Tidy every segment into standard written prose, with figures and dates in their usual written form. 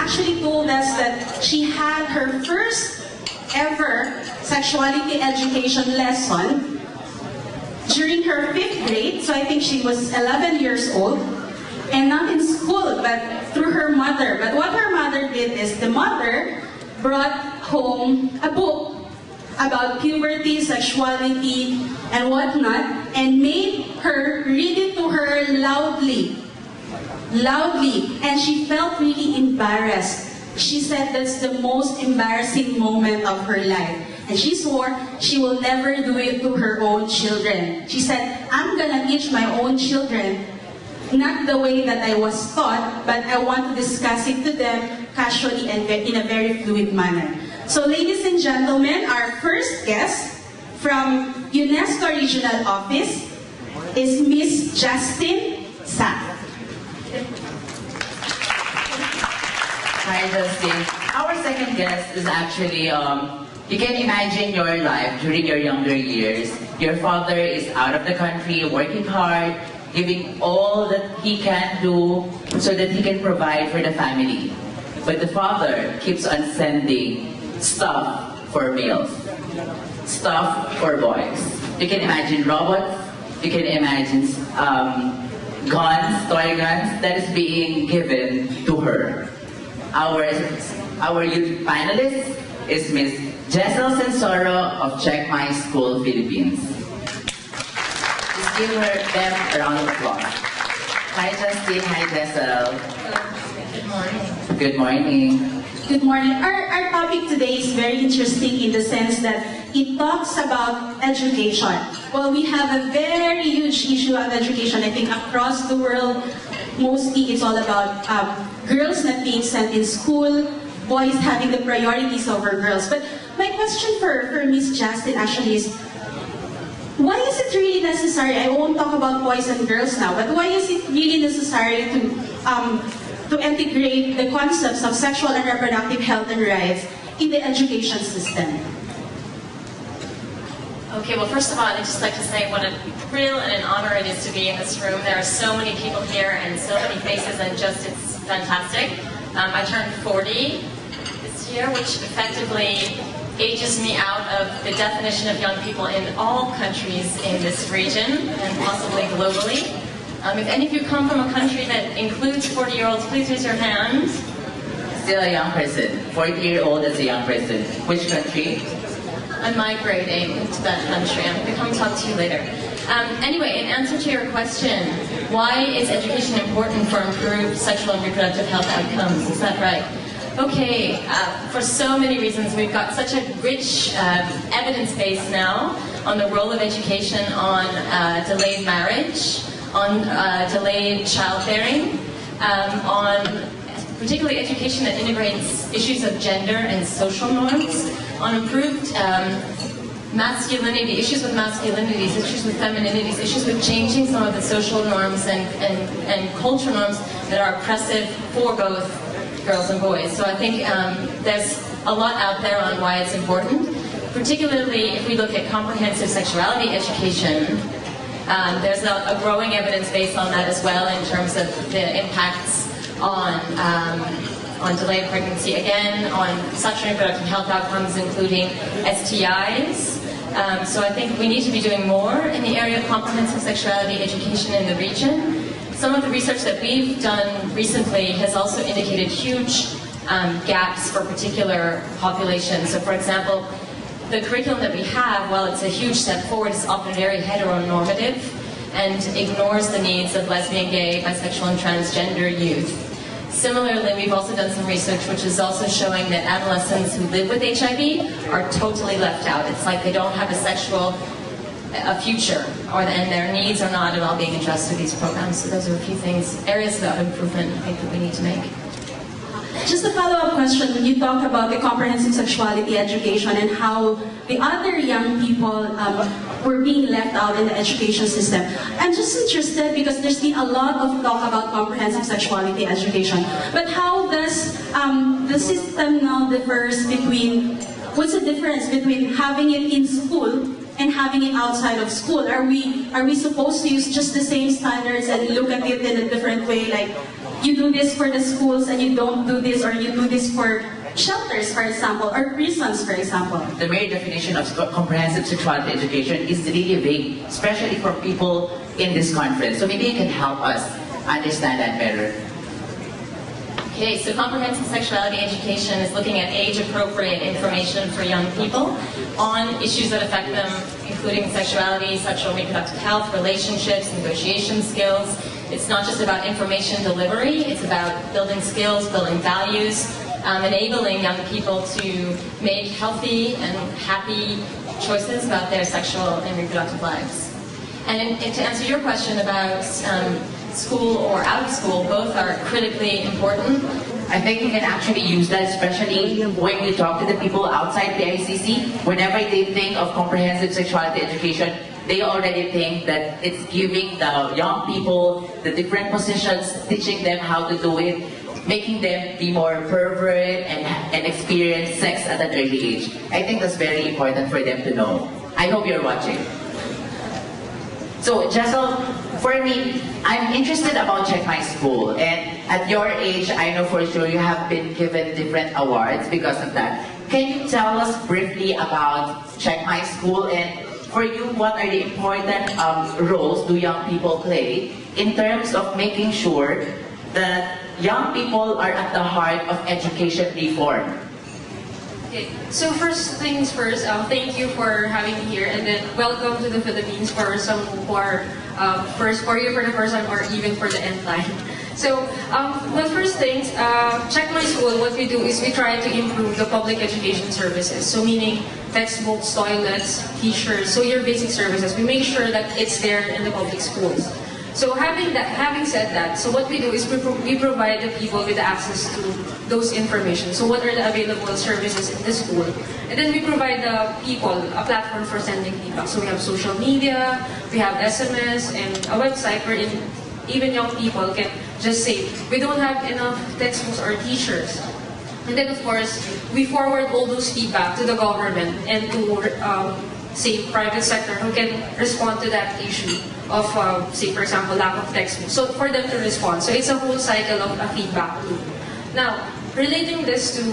actually told us that she had her first ever sexuality education lesson during her 5th grade. So I think she was 11 years old. And not in school, but through her mother. But what her mother did is the mother brought home a book about puberty, sexuality, and whatnot, and made her read it to her loudly. And she felt really embarrassed. She said that's the most embarrassing moment of her life. And she swore she will never do it to her own children. She said, I'm gonna teach my own children, not the way that I was taught, but I want to discuss it to them casually and in a very fluid manner. So ladies and gentlemen, our first guest from UNESCO Regional Office is Miss Justine Sass. Hi, Justine. Our second guest is actually, you can imagine your life during your younger years. Your father is out of the country, working hard, giving all that he can do so that he can provide for the family. But the father keeps on sending stuff for males, stuff for boys. You can imagine robots, you can imagine guns, toy guns that is being given to her. Our youth finalist is Miss Jecel Censoro of Checkmyschool, Philippines. Give them a round of applause. Hi Justine, hi Jecel. Good morning. Good morning. Good morning. Our topic today is very interesting in the sense that it talks about education. Well, we have a very huge issue of education. I think across the world, mostly it's all about girls not being sent in school, boys having the priorities over girls. But my question for Miss Justine actually is, why is it really necessary? I won't talk about boys and girls now, but why is it really necessary to integrate the concepts of sexual and reproductive health and rights in the education system? Okay, well, first of all, I'd just like to say what a thrill and an honor it is to be in this room. There are so many people here and so many faces, and just it's fantastic. I turned 40 this year, which effectively ages me out of the definition of young people in all countries in this region and possibly globally. If any of you come from a country that includes 40-year-olds, please raise your hand. Still a young person. 40-year-old is a young person. Which country? I'm migrating to that country. I'm going to come talk to you later. Anyway, in answer to your question, why is education important for improved sexual and reproductive health outcomes? Is that right? Okay, for so many reasons. We've got such a rich evidence base now on the role of education on delayed marriage, on delayed childbearing, on particularly education that integrates issues of gender and social norms, on improved masculinity, issues with masculinities, issues with femininities, issues with changing some of the social norms and cultural norms that are oppressive for both girls and boys. So I think there's a lot out there on why it's important. Particularly if we look at comprehensive sexuality education, there's a growing evidence base on that as well in terms of the impacts on delayed pregnancy, again, on sexual and reproductive health outcomes, including STIs. So I think we need to be doing more in the area of comprehensive sexuality education in the region. Some of the research that we've done recently has also indicated huge gaps for particular populations. So for example, the curriculum that we have, while it's a huge step forward, is often very heteronormative and ignores the needs of lesbian, gay, bisexual, and transgender youth. Similarly, we've also done some research which is also showing that adolescents who live with HIV are totally left out. It's like they don't have a future, and their needs are not at all being addressed through these programs. So those are a few things, areas of improvement I think that we need to make. Just a follow-up question, when you talk about the comprehensive sexuality education and how the other young people were being left out in the education system, I'm just interested because there's been a lot of talk about comprehensive sexuality education. But how does the system now differs between, what's the difference between having it in school and having it outside of school? Are we supposed to use just the same standards and look at it in a different way? Like, you do this for the schools and you don't do this, or you do this for shelters, for example, or prisons, for example. The very definition of comprehensive sexuality education is really vague, especially for people in this conference. So maybe you can help us understand that better. Okay, so comprehensive sexuality education is looking at age-appropriate information for young people on issues that affect them, including sexuality, sexual and reproductive health, relationships, negotiation skills. It's not just about information delivery, it's about building skills, building values, enabling young people to make healthy and happy choices about their sexual and reproductive lives. And to answer your question about school or out of school, both are critically important. I think you can actually use that, especially when you talk to the people outside the ICC. Whenever they think of comprehensive sexuality education, they already think that it's giving the young people the different positions, teaching them how to do it, making them be more pervert and experience sex at an early age. I think that's very important for them to know. I hope you're watching. So, Jecel, for me, I'm interested about Checkmyschool, and at your age, I know for sure you have been given different awards because of that. Can you tell us briefly about Checkmyschool, and for you, what are the important roles do young people play in terms of making sure that young people are at the heart of education reform? Okay, so first things first, thank you for having me here, and then welcome to the Philippines for some who are for you for the first time or even for the end time. So, the first things, Checkmyschool, what we do is we try to improve the public education services. So meaning textbooks, toilets, t-shirts, so your basic services. We make sure that it's there in the public schools. So having said that, so what we do is we provide the people with access to those information. So what are the available services in the school? And then we provide the people a platform for sending feedback. So we have social media, we have SMS, and a website wherein even young people can just say, we don't have enough textbooks or t-shirts. And then of course, we forward all those feedback to the government and to say private sector who can respond to that issue of, say for example, lack of textbooks. So for them to respond. So it's a whole cycle of a feedback loop. Now, relating this to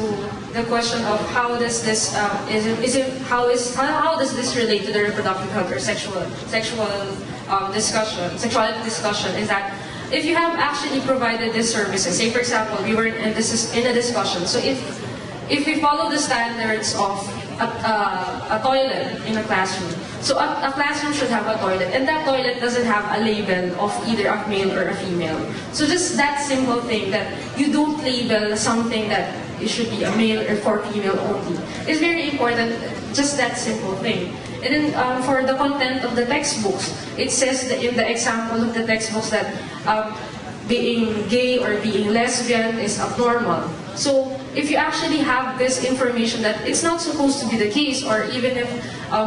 the question of how does this how does this relate to the reproductive health or sexuality discussion is that if you have actually provided these services, say for example, we were in a discussion. So if we follow the standards of a toilet in a classroom, so a classroom should have a toilet, and that toilet doesn't have a label of either a male or a female. So just that simple thing that you don't label something that it should be a male or for female only is very important. Just that simple thing. And then for the content of the textbooks, it says that in the example of the textbooks that being gay or being lesbian is abnormal. So if you actually have this information that it's not supposed to be the case, or even if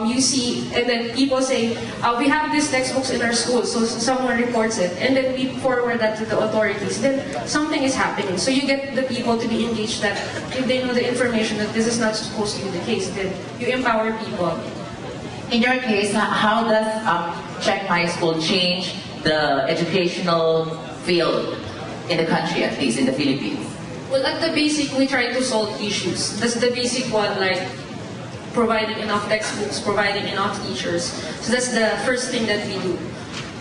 you see, and then people say, we have these textbooks in our school, so someone reports it, and then we forward that to the authorities, then something is happening. So you get the people to be engaged that if they know the information that this is not supposed to be the case, then you empower people. In your case, how does Checkmyschool change the educational field in the country, at least in the Philippines? Well, at the basic, we try to solve issues. That's the basic one, like providing enough textbooks, providing enough teachers. So that's the first thing that we do.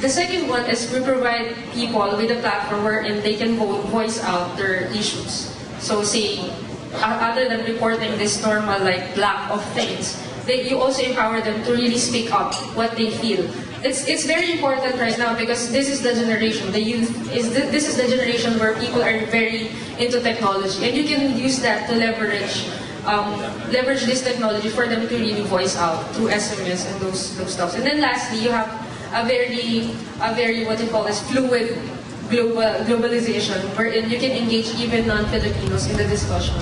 The second one is we provide people with a platform wherein they can voice out their issues. So say, other than reporting this normal like lack of things, you also empower them to really speak up what they feel. It's very important right now because this is the generation, the youth, this is the generation where people are very into technology, and you can use that to leverage this technology for them to really voice out through SMS and those stuff. And then lastly, you have a very what you call this fluid globalization, wherein you can engage even non-Filipinos in the discussion.